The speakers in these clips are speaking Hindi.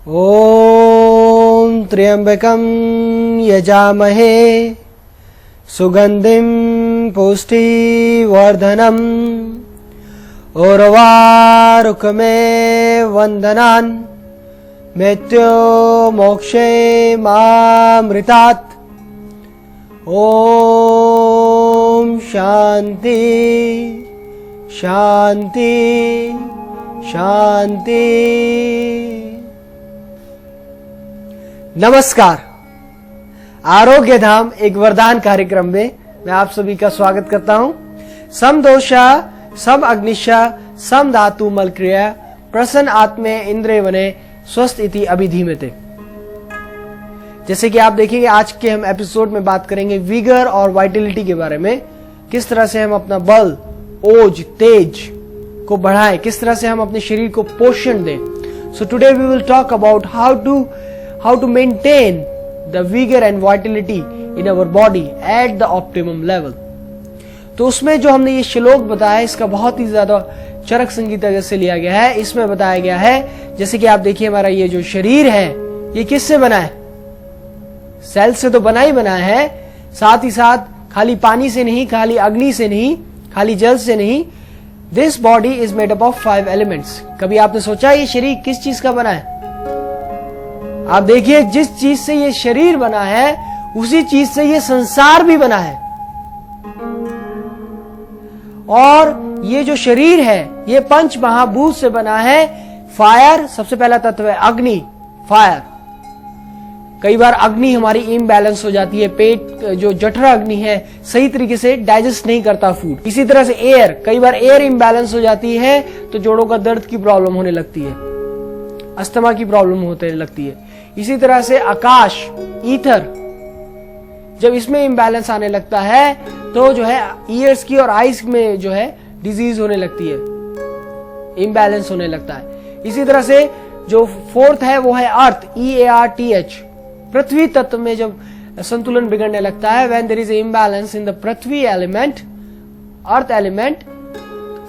ॐ त्र्यम्बकं यजामहे सुगन्धिं पुष्टिवर्धनम् उर्वारुकमे वन्दनान् मृत्यो मोक्षे मामृतात्। ॐ शान्ति शान्ति शान्ति। नमस्कार, आरोग्य धाम एक वरदान कार्यक्रम में मैं आप सभी का स्वागत करता हूं। सम दोषा सम अग्निशा सम धातु मल क्रिया प्रसन्न आत्मे इंद्रिय वने स्वस्थ इति अभिधीमते। जैसे कि आप देखेंगे आज के हम एपिसोड में बात करेंगे विगर और वाइटलिटी के बारे में। किस तरह से हम अपना बल, ओज, तेज को बढ़ाएं, किस तरह से हम अपने शरीर को पोषण दें। So today we will talk about how to maintain the vigor and vitality in our body at the optimum level। तो उसमें जो हमने ये श्लोक बताया इसका बहुत ही ज्यादा चरक संगीता से लिया गया है। इसमें बताया गया है, जैसे कि आप देखिए हमारा ये जो शरीर है ये किससे बना है? सेल से तो बना ही बना है, साथ ही साथ खाली पानी से नहीं, खाली अग्नि से नहीं, खाली जल से नहीं। This body is made up of 5 elements. कभी आपने सोचा ये शरीर किस चीज का बना है? आप देखिए जिस चीज से ये शरीर बना है उसी चीज से ये संसार भी बना है। और ये जो शरीर है ये पंच महाभूत से बना है। फायर सबसे पहला तत्व है, अग्नि, फायर। कई बार अग्नि हमारी इम्बैलेंस हो जाती है, पेट जो जठरा अग्नि है सही तरीके से डाइजेस्ट नहीं करता फूड। इसी तरह से एयर, कई बार एयर इम्बैलेंस हो जाती है तो जोड़ों का दर्द की प्रॉब्लम होने लगती है, अस्थमा की प्रॉब्लम होने लगती है। इसी तरह से आकाश, ईथर, जब इसमें इम्बैलेंस आने लगता है तो जो है ईयर्स की और आईज में जो है डिजीज होने लगती है, इम्बैलेंस होने लगता है। इसी तरह से जो फोर्थ है वो है अर्थ, EARTH। पृथ्वी तत्व में जब संतुलन बिगड़ने लगता है, when there is imbalance in the prithvi element, earth element,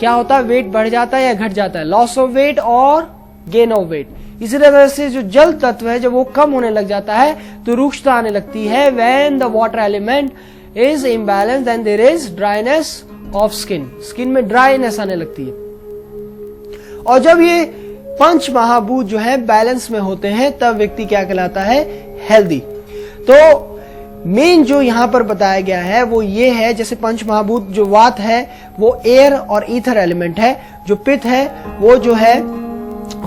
क्या होता है? वेट बढ़ जाता है या घट जाता है, लॉस ऑफ वेट और गेन ऑफ वेट। इसी तरह से जो जल तत्व है जब वो कम होने लग जाता है तो रुक्षता आने लगती है। When the water element is imbalance then there is dryness of skin, skin में ड्राइनेस आने लगती है। और जब ये पंच महाभूत जो है बैलेंस में होते हैं तब व्यक्ति क्या कहलाता है? हेल्दी। तो मेन जो यहां पर बताया गया है वो ये है, जैसे पंच महाभूत, जो वात है वो एयर और ईथर एलिमेंट है, जो पित्त है वो जो है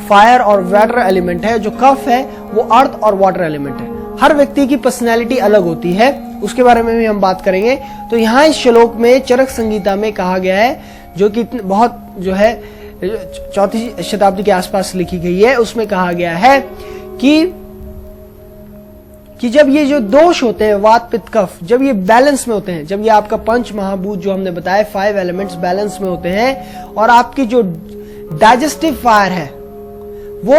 फायर और वाटर एलिमेंट है, जो कफ है वो अर्थ और वाटर एलिमेंट है। हर व्यक्ति की पर्सनैलिटी अलग होती है, उसके बारे में भी हम बात करेंगे। तो यहाँ इस श्लोक में चरक संगीता में कहा गया है, जो कि बहुत जो है 4वीं शताब्दी के आसपास लिखी गई है, उसमें कहा गया है कि जब ये जो दोष होते हैं वात पित्त कफ, जब ये बैलेंस में होते हैं, जब ये आपका पंच महाभूत जो हमने बताया 5 एलिमेंट्स बैलेंस में होते हैं और आपकी जो डाइजेस्टिव फायर है वो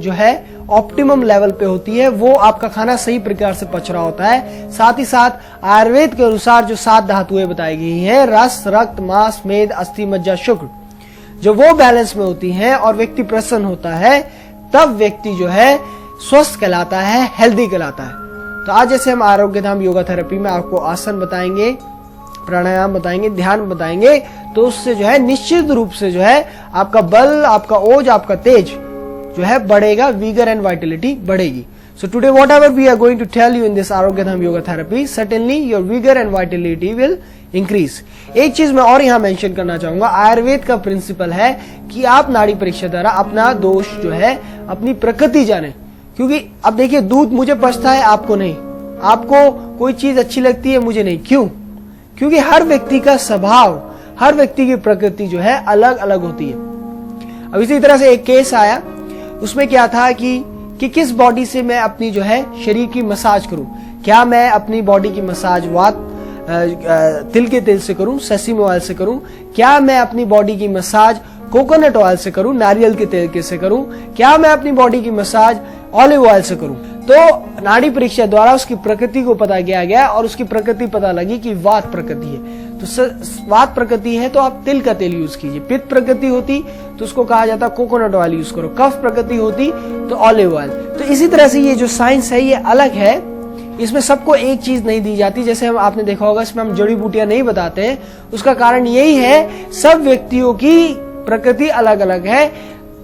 जो है ऑप्टिमम लेवल पे होती है, वो आपका खाना सही प्रकार से पच रहा होता है। साथ ही साथ आयुर्वेद के अनुसार जो 7 धातुएं बताई गई हैं, रस, रक्त, मांस, मेद, अस्थि, मज्जा, शुक्र, जब वो बैलेंस में होती हैं और व्यक्ति प्रसन्न होता है तब व्यक्ति जो है स्वस्थ कहलाता है, हेल्दी कहलाता है। तो आज जैसे हम आरोग्य धाम योगा थेरेपी में आपको आसन बताएंगे, प्राणायाम बताएंगे, ध्यान बताएंगे, तो उससे जो है निश्चित रूप से जो है आपका बल, आपका ओज, आपका तेज जो है बढ़ेगा, विगर एंड वाइटलिटी बढ़ेगी। So today whatever we are going to tell you in this Arogya Dham yoga therapy, certainly your vigour and vitality will increase. एक चीज मैं और यहाँ मेंशन करना चाहूंगा, आयुर्वेद का प्रिंसिपल है कि आप नाड़ी परीक्षा द्वारा अपना दोष जो है, अपनी प्रकृति जाने। क्योंकि अब देखिए दूध मुझे पचता है, आपको नहीं, आपको कोई चीज अच्छी लगती है, मुझे नहीं। क्यों? क्योंकि हर व्यक्ति का स्वभाव, हर व्यक्ति की प्रकृति जो है अलग अलग होती है। अब इसी तरह से एक केस आया, उसमें क्या था कि किस बॉडी से मैं अपनी जो है शरीर की मसाज करूं। क्या मैं अपनी बॉडी की मसाज वात तिल के तेल से करूं, सेसमी ऑयल से करूं? क्या मैं अपनी बॉडी की मसाज कोकोनट ऑयल से करूं, नारियल के तेल के से करूं? क्या मैं अपनी बॉडी की मसाज ऑलिव ऑयल से करूं? तो नाड़ी परीक्षा द्वारा उसकी प्रकृति को पता किया गया और उसकी प्रकृति पता लगी कि वात प्रकृति है। तो वात प्रकृति है तो आप तिल का तेल यूज कीजिए। पित्त प्रकृति होती तो उसको कहा जाता कोकोनट ऑयल यूज करो। कफ प्रकृति होती तो ऑलिव ऑयल। तो इसी तरह से ये जो साइंस है ये अलग है, इसमें सबको एक चीज नहीं दी जाती। जैसे हम आपने देखा होगा इसमें हम जड़ी बूटियां नहीं बताते हैं, उसका कारण यही है सब व्यक्तियों की प्रकृति अलग अलग है।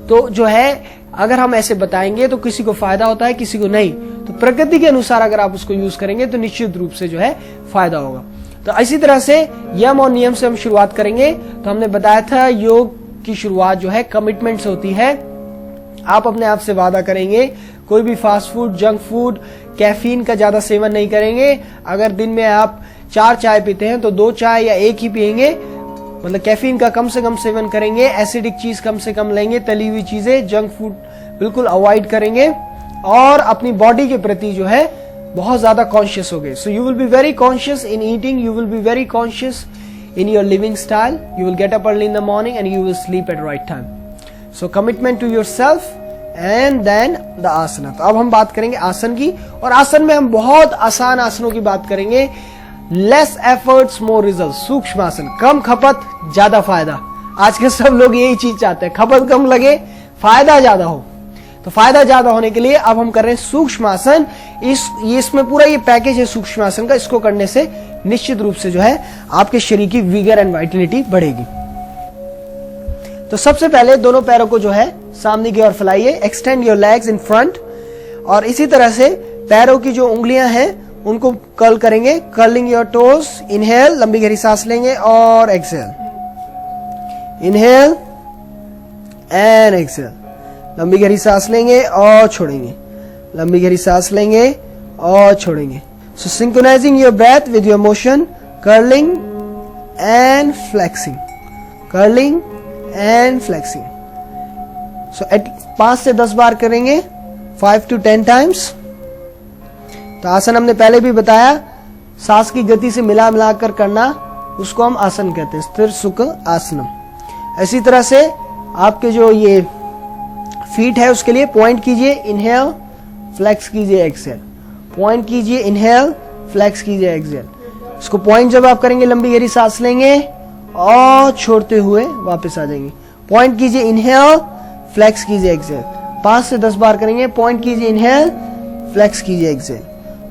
तो जो है अगर हम ऐसे बताएंगे तो किसी को फायदा होता है, किसी को नहीं। तो प्रकृति के अनुसार अगर आप उसको यूज करेंगे तो निश्चित रूप से जो है फायदा होगा। तो इसी तरह से यम और नियम से हम शुरुआत करेंगे। तो हमने बताया था योग की शुरुआत जो है कमिटमेंट से होती है। आप अपने आप से वादा करेंगे कोई भी fast food, junk food, caffeine का ज्यादा सेवन नहीं करेंगे। अगर दिन में आप 4 चाय पीते हैं तो 2 चाय या 1 ही पिएंगे, मतलब कैफीन का कम से कम सेवन करेंगे। एसिडिक चीज कम से कम लेंगे, तली हुई चीजें, जंक फूड बिल्कुल अवॉइड करेंगे और अपनी बॉडी के प्रति जो है बहुत ज्यादा कॉन्शियस हो गए। So you will be very conscious in eating, you will be very conscious in your living style. You will get up early in the morning and you will sleep at right time. So commitment to yourself and then the asana. तो अब हम बात करेंगे आसन की, और आसन में हम बहुत आसान आसनों की बात करेंगे। Less efforts more results. सूक्ष्म आसन, कम खपत ज्यादा फायदा। आज के सब लोग यही चीज चाहते हैं, खपत कम लगे फायदा ज्यादा हो। तो फायदा ज्यादा होने के लिए अब हम कर रहे हैं सूक्ष्म आसन। इसमें पूरा ये पैकेज है सूक्ष्म आसन का। इसको करने से निश्चित रूप से जो है आपके शरीर की विगर एंड वाइटलिटी बढ़ेगी। तो सबसे पहले दोनों पैरों को जो है सामने की ओर फैलाइए, extend your legs in front, और इसी तरह से पैरों की जो उंगलियां हैं उनको कर्ल करेंगे, कर्लिंग योर टोज। इनहेल, लंबी गहरी सांस लेंगे और एक्सहेल, इनहेल एंड एक्सहेल। लंबी गहरी सांस लेंगे और छोड़ेंगे, लंबी गहरी सांस लेंगे और छोड़ेंगे। So synchronizing your breath with your motion, curling and flexing, curling and flexing. So at 5 से 10 बार करेंगे, 5 to 10 times. तो आसन हमने पहले भी बताया, सांस की गति से मिला मिलाकर करना, उसको हम आसन कहते हैं, स्थिर सुख आसनम। इसी तरह से आपके जो ये फीट है उसके लिए पॉइंट कीजिए, इनहेल, फ्लेक्स कीजिए, एक्सहेल, पॉइंट कीजिए, इनहेल, फ्लेक्स कीजिए, एक्सहेल। इसको पॉइंट जब आप करेंगे लंबी गहरी सांस लेंगे और छोड़ते हुए वापस आ जाएंगे। पॉइंट कीजिए, इनहेल, फ्लेक्स कीजिए, एक्सहेल। 5 से 10 बार करेंगे, पॉइंट कीजिए, इनहेल, फ्लेक्स कीजिए, एक्सहेल,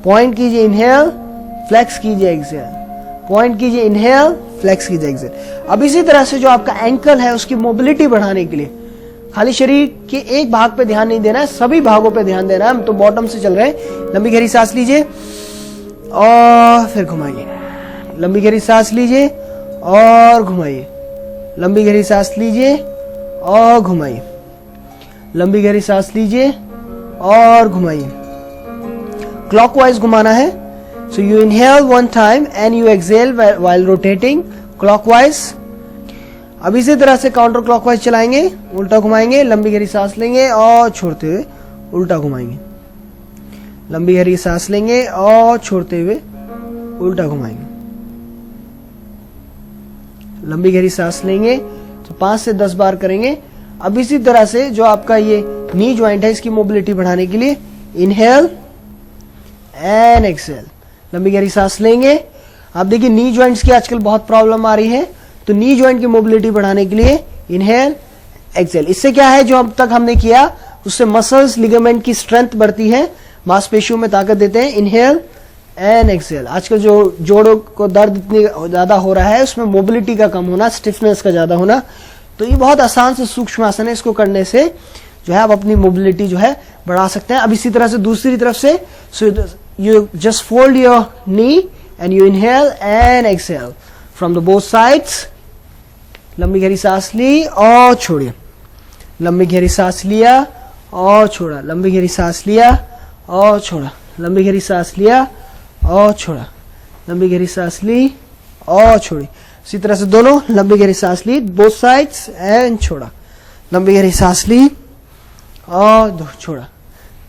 पॉइंट कीजिए, इनहेल, फ्लेक्स कीजिए, एक्सहेल, पॉइंट कीजिए, इनहेल, फ्लेक्स कीजिए, एक्सहेल। अब इसी तरह से जो आपका एंकल है उसकी मोबिलिटी बढ़ाने के लिए खाली शरीर के एक भाग पे ध्यान नहीं देना है, सभी भागों पे ध्यान देना है। हम तो बॉटम से चल रहे हैं। लंबी गहरी सांस लीजिए और फिर घुमाइए, लंबी गहरी सांस लीजिए और घुमाइए, लंबी गहरी सांस लीजिए और घुमाइए, लंबी गहरी सांस लीजिए और घुमाइए। क्लॉकवाइज घुमाना है। So you inhale 1 time and you exhale while rotating clockwise. अब इसी तरह से काउंटर क्लॉकवाइज चलाएंगे, उल्टा घुमाएंगे, लंबी गहरी सांस लेंगे और छोड़ते हुए उल्टा घुमाएंगे, लंबी गहरी सांस लेंगे और छोड़ते हुए उल्टा घुमाएंगे, लंबी गहरी सांस लेंगे। तो 5 से 10 बार करेंगे। अब इसी तरह से जो आपका ये नी ज्वाइंट है इसकी मोबिलिटी बढ़ाने के लिए इनहेल एंड एक्सहेल, लंबी गहरी सांस लेंगे। आप देखिए नी ज्वाइंट्स की आजकल बहुत प्रॉब्लम आ रही है, तो नी ज्वाइंट की मोबिलिटी बढ़ाने के लिए इनहेल एक्सहेल। इससे क्या है, जो अब तक हमने किया उससे मसल्स, लिगामेंट की स्ट्रेंथ बढ़ती है, मांसपेशियों में ताकत देते हैं। Inhale and exhale. आजकल जो जोड़ों को दर्द इतनी ज्यादा हो रहा है उसमें मोबिलिटी का कम होना, स्टिफनेस का ज्यादा होना, तो ये बहुत आसान से सूक्ष्म आसन है। इसको करने से जो है आप अपनी मोबिलिटी जो है बढ़ा सकते हैं। अब इसी तरह से दूसरी तरफ से, so you just fold your knee and you inhale and exhale from the both sides. लंबी गहरी सांस ली और छोड़िए, लंबी गहरी सांस लिया और छोड़ा, लंबी गहरी सांस लिया और छोड़ा, लंबी गहरी सांस लिया और छोड़ा, लंबी गहरी सांस ली और छोड़ी। इसी तरह से दोनों, लंबी गहरी सांस ली बोथ साइड्स एंड छोड़ा, लंबी गहरी सांस ली और छोड़ा,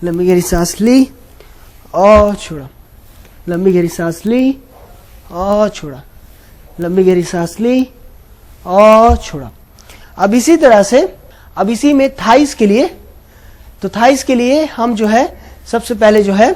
लंबी गहरी सांस ली और छोड़ा, लंबी गहरी सांस ली और छोड़ा, लंबी गहरी सांस ली और छोड़ा। अब इसी तरह से, अब इसी में थाइस के लिए, तो थाइस के लिए हम जो है सबसे पहले जो है